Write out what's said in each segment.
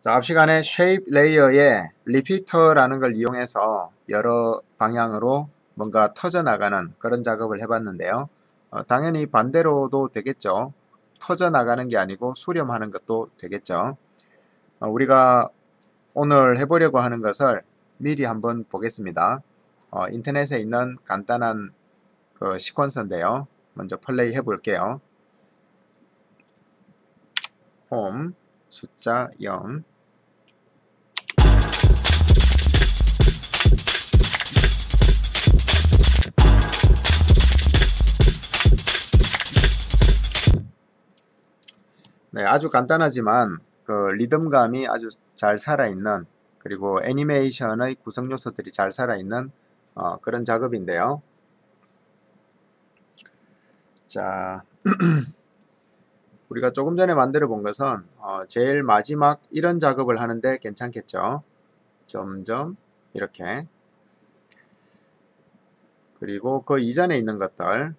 자, 앞 시간에 쉐입 레이어에 리피터라는 걸 이용해서 여러 방향으로 뭔가 터져나가는 그런 작업을 해봤는데요. 당연히 반대로도 되겠죠. 터져나가는 게 아니고 수렴하는 것도 되겠죠. 우리가 오늘 해보려고 하는 것을 미리 한번 보겠습니다. 인터넷에 있는 간단한 그 시퀀서인데요. 먼저 플레이 해볼게요. 홈, 숫자 0. 네, 아주 간단하지만 그 리듬감이 아주 잘 살아있는, 그리고 애니메이션의 구성 요소들이 잘 살아있는 그런 작업인데요. 자, 우리가 조금 전에 만들어 본 것은 제일 마지막 이런 작업을 하는데 괜찮겠죠. 점점 이렇게. 그리고 그 이전에 있는 것들,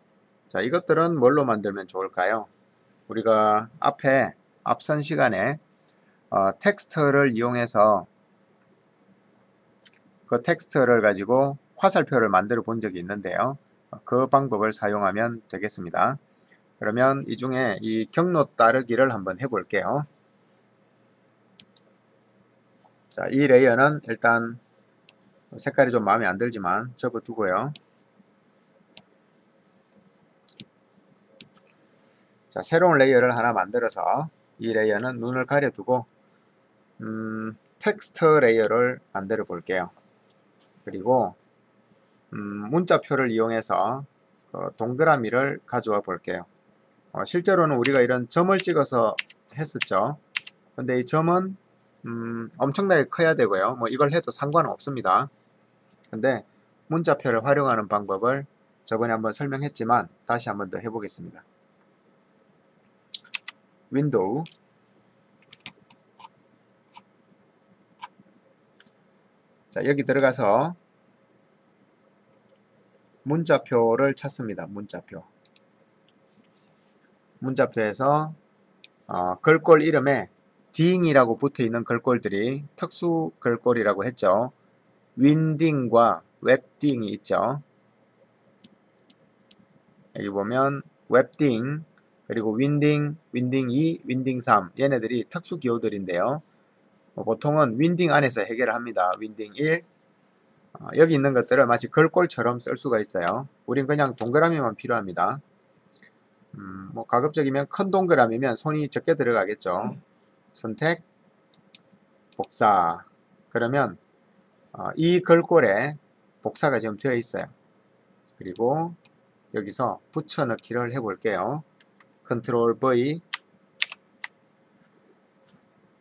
자, 이것들은 뭘로 만들면 좋을까요? 우리가 앞선 시간에 텍스트를 이용해서 그 텍스트를 가지고 화살표를 만들어 본 적이 있는데요. 그 방법을 사용하면 되겠습니다. 그러면 이 중에 이 경로 따르기를 한번 해볼게요. 자, 이 레이어는 일단 색깔이 좀 마음에 안 들지만 접어두고요. 자, 새로운 레이어를 하나 만들어서 이 레이어는 눈을 가려두고 텍스트 레이어를 만들어 볼게요. 그리고 문자표를 이용해서 동그라미를 가져와 볼게요. 실제로는 우리가 이런 점을 찍어서 했었죠. 근데 이 점은 엄청나게 커야 되고요. 뭐 이걸 해도 상관은 없습니다. 근데 문자표를 활용하는 방법을 저번에 한번 설명했지만 다시 한번 더 해보겠습니다. 윈도우, 자, 여기 들어가서 문자표를 찾습니다. 문자표에서 글꼴 이름에 딩이라고 붙어있는 글꼴들이 특수 글꼴이라고 했죠. 윈딩과 웹딩이 있죠. 여기 보면 웹딩, 그리고 윈딩, 윈딩 2, 윈딩 3, 얘네들이 특수 기호들인데요. 보통은 윈딩 안에서 해결을 합니다. 윈딩 1, 여기 있는 것들을 마치 글꼴처럼 쓸 수가 있어요. 우린 그냥 동그라미만 필요합니다. 뭐 가급적이면 큰 동그라미면 손이 적게 들어가겠죠. 선택, 복사. 그러면 이 글꼴에 복사가 지금 되어 있어요. 그리고 여기서 붙여넣기를 해볼게요. 컨트롤 V.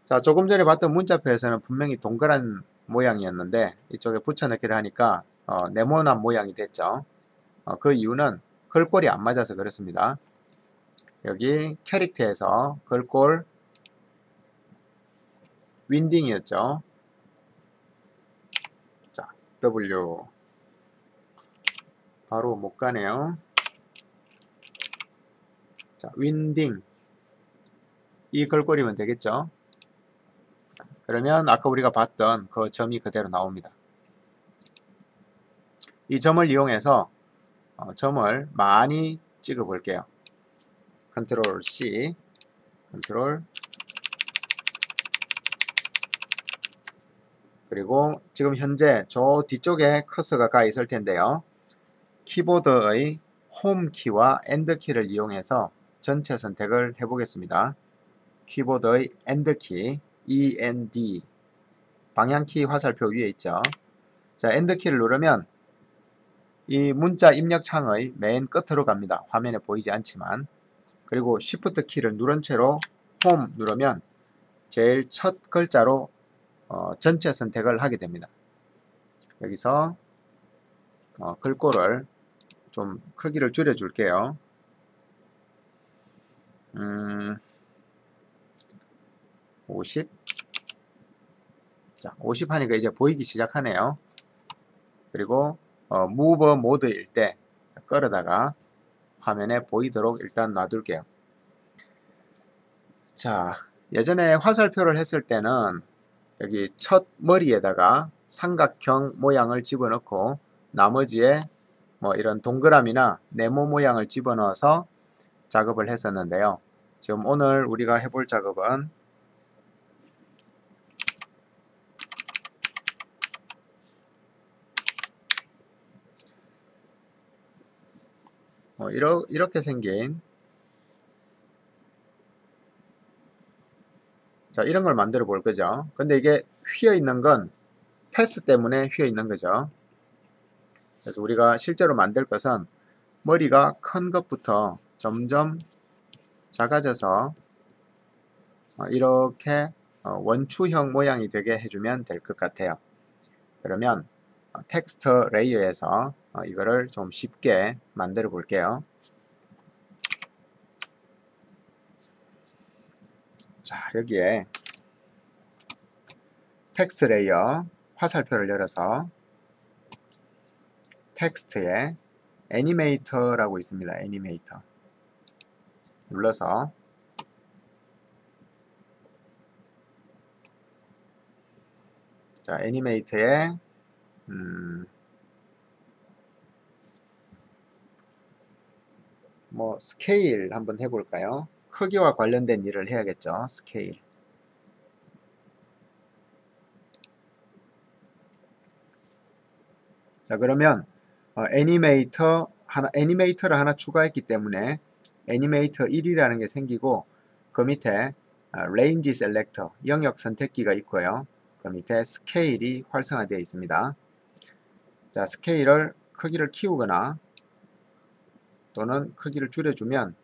자, 조금 전에 봤던 문자표에서는 분명히 동그란 모양이었는데 이쪽에 붙여넣기를 하니까 네모난 모양이 됐죠. 그 이유는 글꼴이 안 맞아서 그렇습니다. 여기 캐릭터에서 글꼴 윈딩이었죠. 자, W. 바로 못 가네요. 자, 윈딩. 이 글꼴이면 되겠죠. 그러면 아까 우리가 봤던 그 점이 그대로 나옵니다. 이 점을 이용해서 점을 많이 찍어 볼게요. 컨트롤 C, 컨트롤, 그리고 지금 현재 저 뒤쪽에 커서가 가 있을 텐데요. 키보드의 홈 키와 엔드 키를 이용해서 전체 선택을 해보겠습니다. 키보드의 엔드 키, END, 방향키 화살표 위에 있죠. 자, 엔드 키를 누르면 이 문자 입력 창의 맨 끝으로 갑니다. 화면에 보이지 않지만. 그리고 Shift 키를 누른 채로 홈 누르면 제일 첫 글자로 전체 선택을 하게 됩니다. 여기서 글꼴을 좀 크기를 줄여 줄게요. 50. 자, 50 하니까 이제 보이기 시작하네요. 그리고 무버 모드일 때 끌어다가 화면에 보이도록 일단 놔둘게요. 자, 예전에 화살표를 했을 때는 여기 첫 머리에다가 삼각형 모양을 집어넣고 나머지에 뭐 이런 동그라미나 네모 모양을 집어넣어서 작업을 했었는데요. 지금 오늘 우리가 해볼 작업은 이렇게 생긴 자 이런 걸 만들어 볼 거죠. 근데 이게 휘어 있는 건 패스 때문에 휘어 있는 거죠. 그래서 우리가 실제로 만들 것은 머리가 큰 것부터 점점 작아져서 이렇게 원추형 모양이 되게 해주면 될 것 같아요. 그러면 텍스트 레이어에서 이거를 좀 쉽게 만들어 볼게요. 자, 여기에 텍스트 레이어 화살표를 열어서 텍스트에 애니메이터라고 있습니다. 애니메이터 눌러서 자, 애니메이터에 뭐 스케일 한번 해볼까요? 크기와 관련된 일을 해야겠죠. 스케일. 자, 그러면 애니메이터를 하나 추가했기 때문에 애니메이터 1이라는 게 생기고 그 밑에 레인지 셀렉터 영역 선택기가 있고요. 그 밑에 스케일이 활성화되어 있습니다. 자, 스케일을 크기를 키우거나 또는 크기를 줄여주면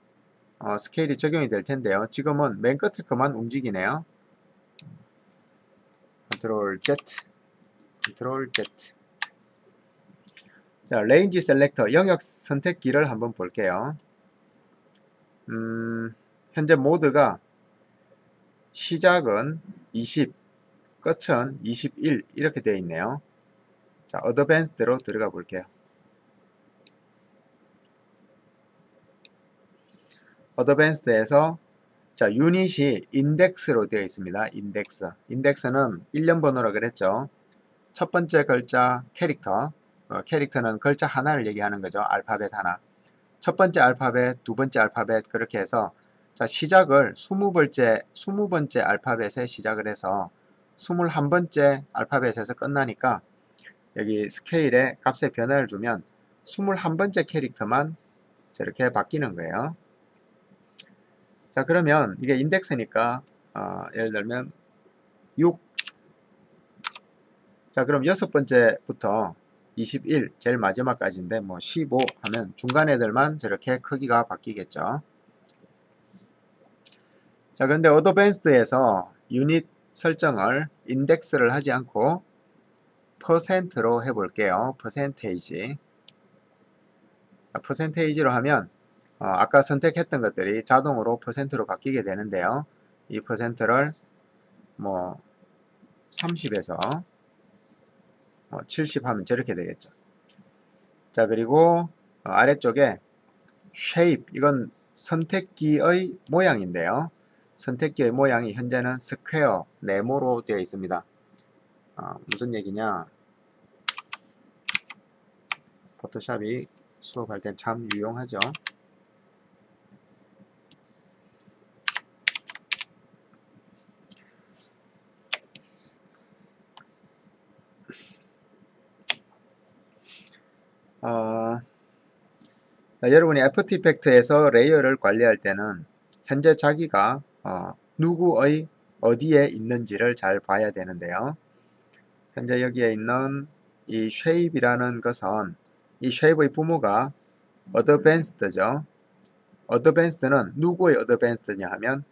스케일이 적용이 될 텐데요. 지금은 맨 끝에 것만 움직이네요. 컨트롤 Z, 컨트롤 Z. 자, 레인지 셀렉터 영역 선택기를 한번 볼게요. 현재 모드가 시작은 20, 끝은 21 이렇게 되어 있네요. 자, 어드밴스드로 들어가 볼게요. 어드밴스드에서 자, 유닛이 인덱스로 되어 있습니다. 인덱스는 1년 번호라 그랬죠. 첫 번째 글자 캐릭터, 캐릭터는 글자 하나를 얘기하는 거죠. 알파벳 하나. 첫 번째 알파벳, 두 번째 알파벳 그렇게 해서 자, 시작을 20번째 알파벳에 시작을 해서 21번째 알파벳에서 끝나니까 여기 스케일에 값에 변화를 주면 21번째 캐릭터만 저렇게 바뀌는 거예요. 자, 그러면 이게 인덱스니까 예를 들면 6. 자, 그럼 6번째부터 21 제일 마지막까지인데 뭐 15 하면 중간 애들만 저렇게 크기가 바뀌겠죠. 자, 그런데 어드밴스드에서 유닛 설정을 인덱스를 하지 않고 퍼센트로 해볼게요. 퍼센테이지. 퍼센테이지로 하면 아까 선택했던 것들이 자동으로 퍼센트로 바뀌게 되는데요. 이 퍼센트를 뭐 30에서 70 하면 저렇게 되겠죠. 자, 그리고 아래쪽에 shape, 이건 선택기의 모양인데요. 선택기의 모양이 현재는 스퀘어, 네모로 되어 있습니다. 무슨 얘기냐? 포토샵이 수업할 땐 참 유용하죠. 여러분이 애프터 이펙트에서 레이어를 관리할 때는 현재 자기가 누구의 어디에 있는지를 잘 봐야 되는데요. 현재 여기에 있는 이 shape이라는 것은 이 shape의 부모가 advanced죠. advanced는 누구의 advanced냐 하면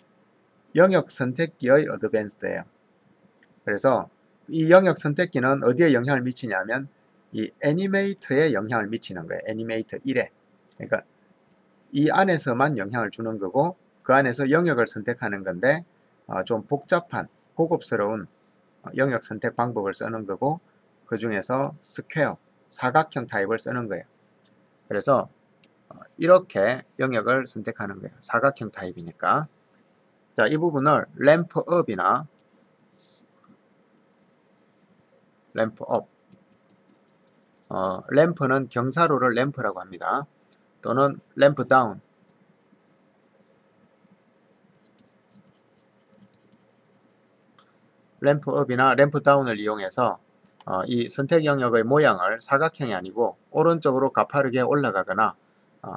영역 선택기의 advanced예요. 그래서 이 영역 선택기는 어디에 영향을 미치냐면 이 애니메이터에 영향을 미치는 거예요. 애니메이터 1에. 그러니까 이 안에서만 영향을 주는 거고 그 안에서 영역을 선택하는 건데 좀 복잡한 고급스러운 영역 선택 방법을 쓰는 거고 그 중에서 스퀘어, 사각형 타입을 쓰는 거예요. 그래서 이렇게 영역을 선택하는 거예요. 사각형 타입이니까. 자, 이 부분을 램프업이나 램프 업. 램프는 경사로를 램프라고 합니다. 또는 램프 다운. 램프 업이나 램프 다운을 이용해서 이 선택 영역의 모양을 사각형이 아니고 오른쪽으로 가파르게 올라가거나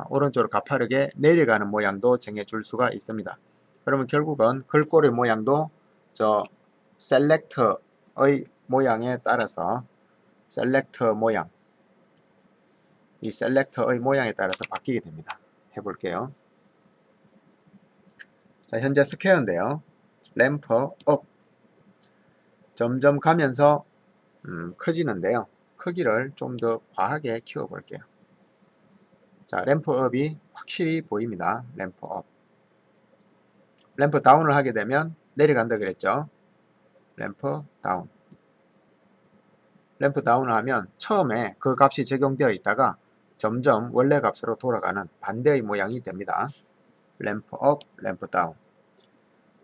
오른쪽으로 가파르게 내려가는 모양도 정해줄 수가 있습니다. 그러면 결국은 글꼴의 모양도 저 셀렉터의 모양에 따라서 셀렉터 모양, 이 셀렉터의 모양에 따라서 바뀌게 됩니다. 해볼게요. 자, 현재 스퀘어인데요. 램프 업. 점점 가면서 커지는데요. 크기를 좀 더 과하게 키워볼게요. 자, 램프업이 확실히 보입니다. 램프업. 램프 다운을 하게 되면 내려간다 그랬죠. 램프 다운. 램프 다운을 하면 처음에 그 값이 적용되어 있다가 점점 원래 값으로 돌아가는 반대의 모양이 됩니다. 램프업, 램프 다운.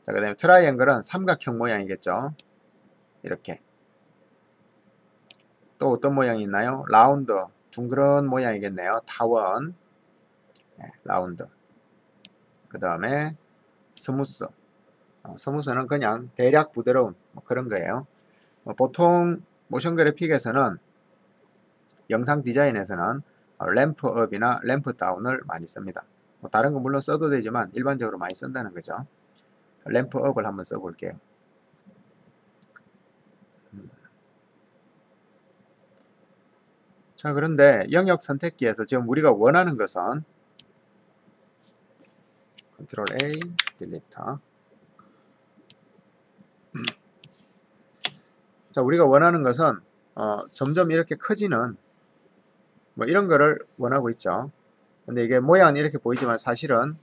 자, 그 다음에 트라이앵글은 삼각형 모양이겠죠. 이렇게. 또 어떤 모양이 있나요? 라운드. 둥그런 모양이겠네요. 타원. 네, 라운드. 그 다음에 스무스. 스무스는 그냥 대략 부드러운 그런 거예요. 보통 모션 그래픽에서는 영상 디자인에서는 램프업이나 램프 다운을 많이 씁니다. 다른 건 물론 써도 되지만 일반적으로 많이 쓴다는 거죠. 램프업을 한번 써볼게요. 자, 그런데 영역 선택기에서 지금 우리가 원하는 것은 컨트롤 A, 딜리터. 자, 우리가 원하는 것은 점점 이렇게 커지는 뭐 이런 거를 원하고 있죠. 근데 이게 모양은 이렇게 보이지만 사실은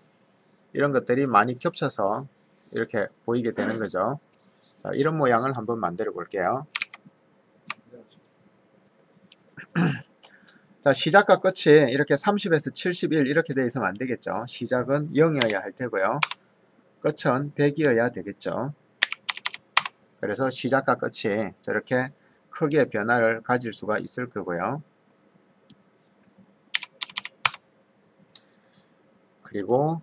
이런 것들이 많이 겹쳐서 이렇게 보이게 되는 거죠. 자, 이런 모양을 한번 만들어 볼게요. 자, 시작과 끝이 이렇게 30에서 71 이렇게 되어 있으면 안 되겠죠. 시작은 0이어야 할 테고요. 끝은 100이어야 되겠죠. 그래서 시작과 끝이 저렇게 크게 변화를 가질 수가 있을 거고요. 그리고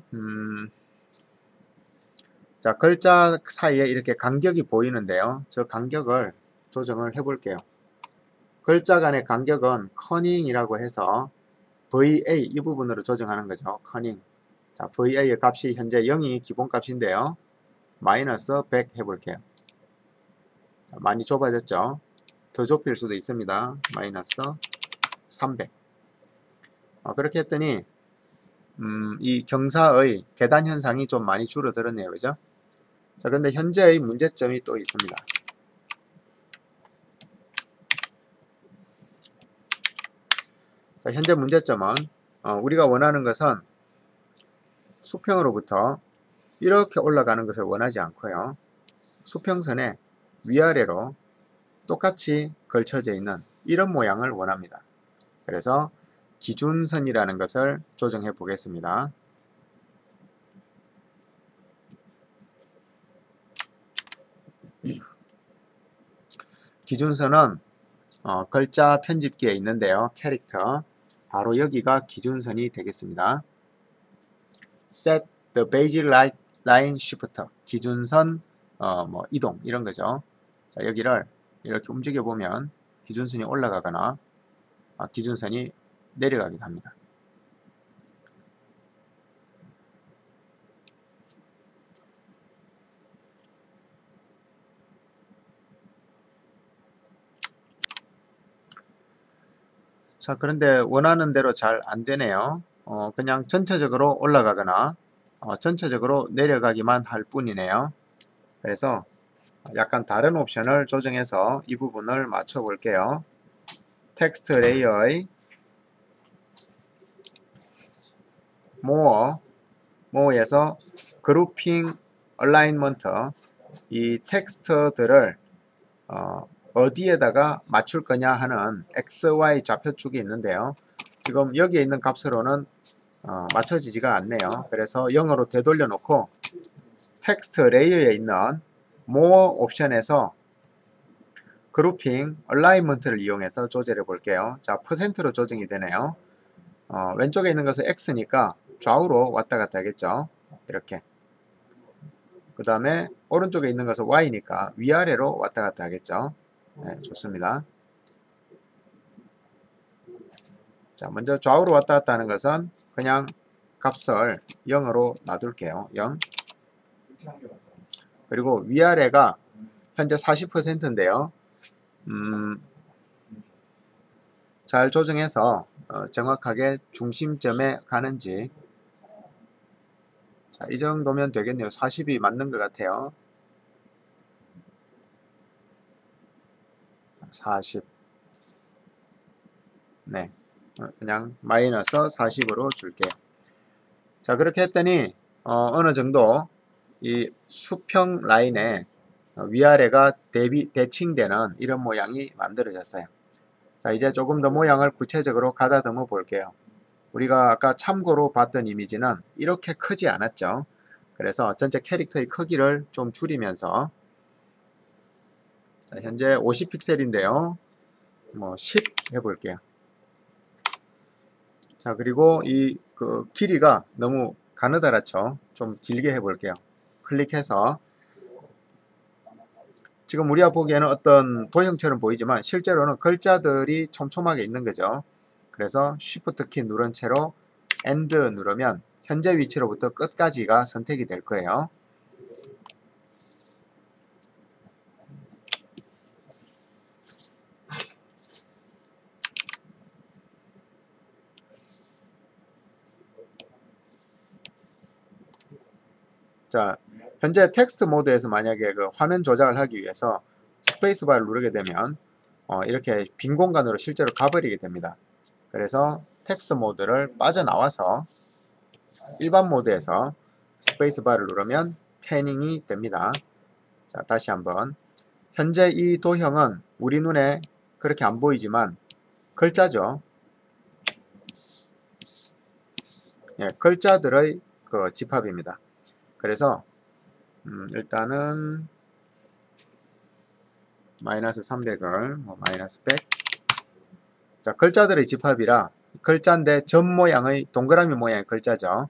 자, 글자 사이에 이렇게 간격이 보이는데요. 저 간격을 조정을 해 볼게요. 글자 간의 간격은 커닝이라고 해서 VA 이 부분으로 조정하는 거죠. 커닝. 자, VA의 값이 현재 0이 기본값인데요. 마이너스 100 해볼게요. 자, 많이 좁아졌죠. 더 좁힐 수도 있습니다. 마이너스 300. 그렇게 했더니 이 경사의 계단 현상이 좀 많이 줄어들었네요. 그죠? 자, 근데 현재의 문제점이 또 있습니다. 자, 현재 문제점은 우리가 원하는 것은 수평으로부터 이렇게 올라가는 것을 원하지 않고요. 수평선에 위아래로 똑같이 걸쳐져 있는 이런 모양을 원합니다. 그래서 기준선이라는 것을 조정해 보겠습니다. 기준선은 글자 편집기에 있는데요. 캐릭터. 바로 여기가 기준선이 되겠습니다. Set the basic line shift. 기준선 뭐 이동 이런 거죠. 자, 여기를 이렇게 움직여 보면 기준선이 올라가거나 기준선이 내려가기도 합니다. 자, 그런데 원하는 대로 잘 안 되네요. 그냥 전체적으로 올라가거나 전체적으로 내려가기만 할 뿐이네요. 그래서 약간 다른 옵션을 조정해서 이 부분을 맞춰 볼게요. 텍스트 레이어의 more에서 그룹핑 얼라인먼트, 이 텍스트들을 어디에다가 맞출 거냐 하는 XY 좌표축이 있는데요. 지금 여기에 있는 값으로는 맞춰지지가 않네요. 그래서 0으로 되돌려 놓고 텍스트 레이어에 있는 more 옵션에서 그룹핑, 얼라이먼트를 이용해서 조절해 볼게요. 자, 퍼센트로 조정이 되네요. 왼쪽에 있는 것은 X니까 좌우로 왔다 갔다 하겠죠. 이렇게. 그 다음에 오른쪽에 있는 것은 Y니까 위아래로 왔다 갔다 하겠죠. 네, 좋습니다. 자, 먼저 좌우로 왔다 갔다 하는 것은 그냥 값을 0으로 놔둘게요. 0. 그리고 위아래가 현재 40%인데요. 잘 조정해서 정확하게 중심점에 가는지. 자, 이 정도면 되겠네요. 40이 맞는 것 같아요. 40. 네. 그냥 마이너스 40으로 줄게요. 자, 그렇게 했더니 어느 정도 이 수평 라인에 위아래가 대칭되는 이런 모양이 만들어졌어요. 자, 이제 조금 더 모양을 구체적으로 가다듬어 볼게요. 우리가 아까 참고로 봤던 이미지는 이렇게 크지 않았죠. 그래서 전체 캐릭터의 크기를 좀 줄이면서, 자, 현재 50픽셀인데요. 뭐 10 해볼게요. 자, 그리고 이 길이가 너무 가느다랗죠. 좀 길게 해볼게요. 클릭해서, 지금 우리가 보기에는 어떤 도형처럼 보이지만 실제로는 글자들이 촘촘하게 있는 거죠. 그래서 Shift 키 누른 채로 End 누르면 현재 위치로부터 끝까지가 선택이 될 거예요. 자, 현재 텍스트 모드에서 만약에 그 화면 조작을 하기 위해서 스페이스바를 누르게 되면 이렇게 빈 공간으로 실제로 가버리게 됩니다. 그래서 텍스트 모드를 빠져나와서 일반 모드에서 스페이스바를 누르면 패닝이 됩니다. 자, 다시 한번. 현재 이 도형은 우리 눈에 그렇게 안 보이지만 글자죠. 예, 글자들의 그 집합입니다. 그래서 일단은 마이너스 300을 마이너스 100. 자, 글자들의 집합이라 글자인데 점 모양의 동그라미 모양의 글자죠.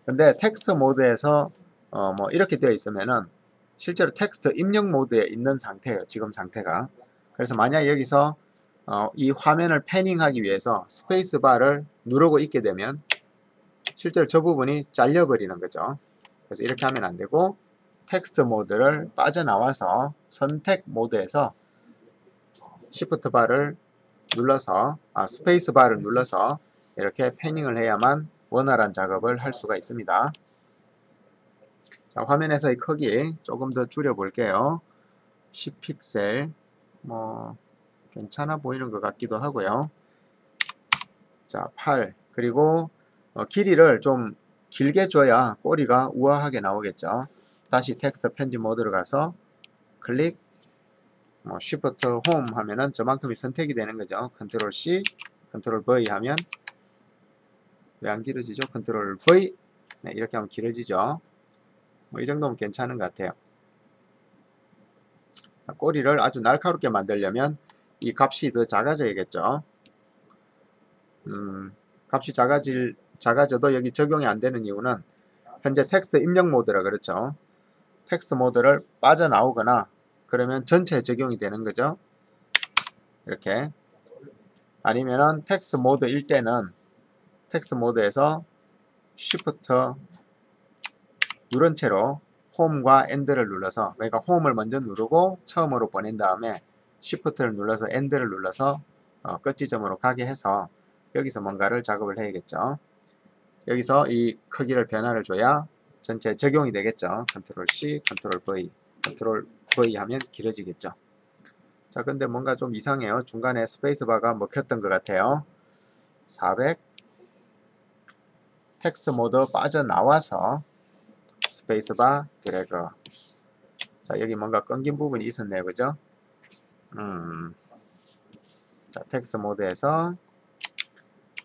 근데 텍스트 모드에서 뭐 이렇게 되어 있으면은 실제로 텍스트 입력 모드에 있는 상태예요. 지금 상태가. 그래서 만약 여기서 이 화면을 패닝하기 위해서 스페이스바를 누르고 있게 되면 실제로 저 부분이 잘려버리는 거죠. 그래서 이렇게 하면 안 되고 텍스트 모드를 빠져나와서 선택 모드에서 Shift 바를 눌러서 스페이스 바를 눌러서 이렇게 패닝을 해야만 원활한 작업을 할 수가 있습니다. 자, 화면에서의 크기 조금 더 줄여 볼게요. 10픽셀 뭐 괜찮아 보이는 것 같기도 하고요. 자, 8. 그리고 길이를 좀 길게 줘야 꼬리가 우아하게 나오겠죠. 다시 텍스트 편집 모드로 가서 클릭, Shift 홈 하면은 저만큼이 선택이 되는 거죠. 컨트롤 C, 컨트롤 V 하면 왜 안 길어지죠? 컨트롤 V. 네, 이렇게 하면 길어지죠. 뭐 이 정도면 괜찮은 것 같아요. 꼬리를 아주 날카롭게 만들려면 이 값이 더 작아져야겠죠. 값이 작아져도 여기 적용이 안 되는 이유는 현재 텍스트 입력 모드라 그렇죠. 텍스트 모드를 빠져나오거나 그러면 전체 적용이 되는 거죠. 이렇게. 아니면은 텍스트 모드일 때는 텍스트 모드에서 Shift 누른 채로 홈과 엔드를 눌러서, 그러니까 홈을 먼저 누르고 처음으로 보낸 다음에 Shift를 눌러서 엔드를 눌러서 끝 지점으로 가게 해서 여기서 뭔가를 작업을 해야겠죠. 여기서 이 크기를 변화를 줘야 전체 적용이 되겠죠. 컨트롤 C, 컨트롤 V, 컨트롤 V 하면 길어지겠죠. 자, 근데 뭔가 좀 이상해요. 중간에 스페이스바가 먹혔던 것 같아요. 400. 텍스트 모드 빠져나와서 스페이스바 드래그. 자, 여기 뭔가 끊긴 부분이 있었네요. 그죠? 자, 텍스트 모드에서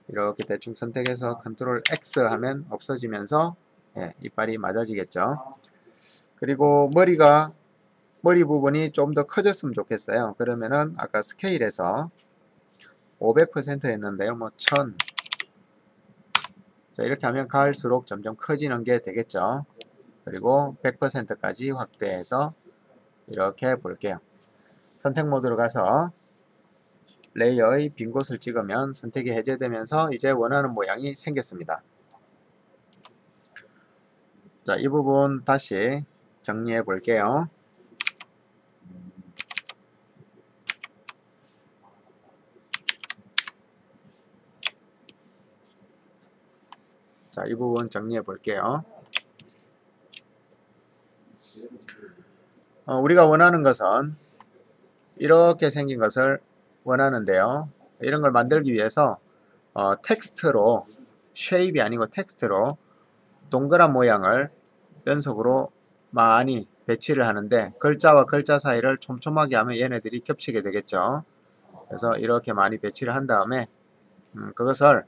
이렇게 대충 선택해서 컨트롤 X 하면 없어지면서 이빨이 맞아지겠죠. 그리고 머리가 머리 부분이 좀 더 커졌으면 좋겠어요. 그러면은 아까 스케일에서 500% 했는데요. 뭐 1000. 자, 이렇게 하면 갈수록 점점 커지는 게 되겠죠. 그리고 100%까지 확대해서 이렇게 볼게요. 선택 모드로 가서 레이어의 빈 곳을 찍으면 선택이 해제되면서 이제 원하는 모양이 생겼습니다. 자, 이 부분 다시 정리해 볼게요. 자, 이 부분 정리해 볼게요. 우리가 원하는 것은 이렇게 생긴 것을 원하는데요. 이런 걸 만들기 위해서 텍스트로, 쉐입이 아니고 텍스트로 동그란 모양을 연속으로 많이 배치를 하는데 글자와 글자 사이를 촘촘하게 하면 얘네들이 겹치게 되겠죠. 그래서 이렇게 많이 배치를 한 다음에 그것을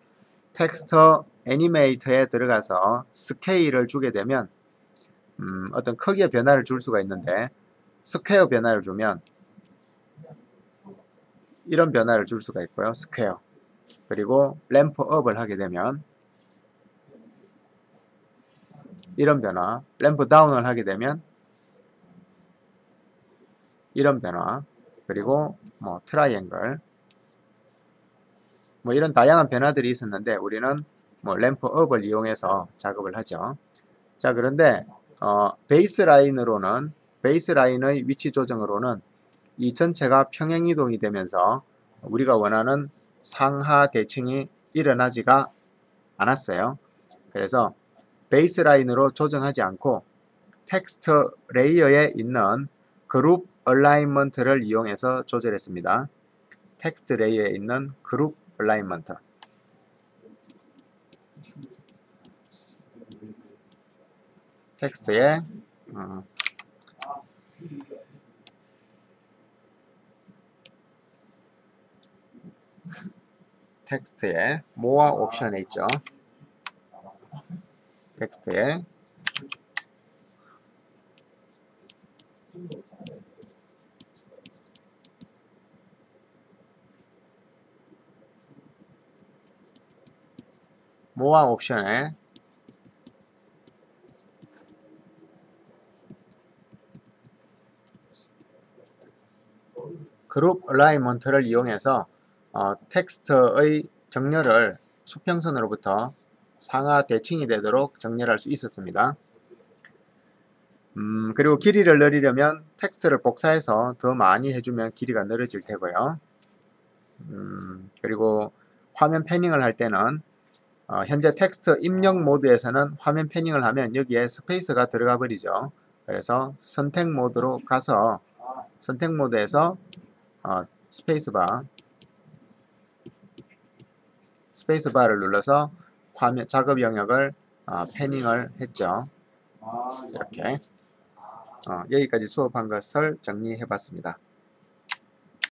텍스처 애니메이터에 들어가서 스케일을 주게 되면 어떤 크기의 변화를 줄 수가 있는데 스퀘어 변화를 주면 이런 변화를 줄 수가 있고요. 스퀘어. 그리고 램프 업을 하게 되면 이런 변화, 램프 다운을 하게 되면 이런 변화, 그리고 뭐 트라이앵글, 뭐 이런 다양한 변화들이 있었는데 우리는 뭐 램프 업을 이용해서 작업을 하죠. 자, 그런데 베이스 라인의 위치 조정으로는 이 전체가 평행 이동이 되면서 우리가 원하는 상하 대칭이 일어나지가 않았어요. 그래서 베이스 라인으로 조정하지 않고 텍스트 레이어에 있는 그룹 얼라인먼트를 이용해서 조절했습니다. 텍스트 레이어에 있는 그룹 얼라인먼트. 텍스트에 모아 옵션에 있죠. 텍스트에 모아 옵션에 그룹 얼라인먼트를 이용해서 텍스트의 정렬을 수평선으로부터 상하 대칭이 되도록 정렬할 수 있었습니다. 그리고 길이를 늘리려면 텍스트를 복사해서 더 많이 해주면 길이가 늘어질 테고요. 그리고 화면 패닝을 할 때는 현재 텍스트 입력 모드에서는 화면 패닝을 하면 여기에 스페이스가 들어가 버리죠. 그래서 선택 모드로 가서 선택 모드에서 스페이스바를 눌러서 화면 작업 영역을 패닝을 했죠. 이렇게 여기까지 수업한 것을 정리해 봤습니다.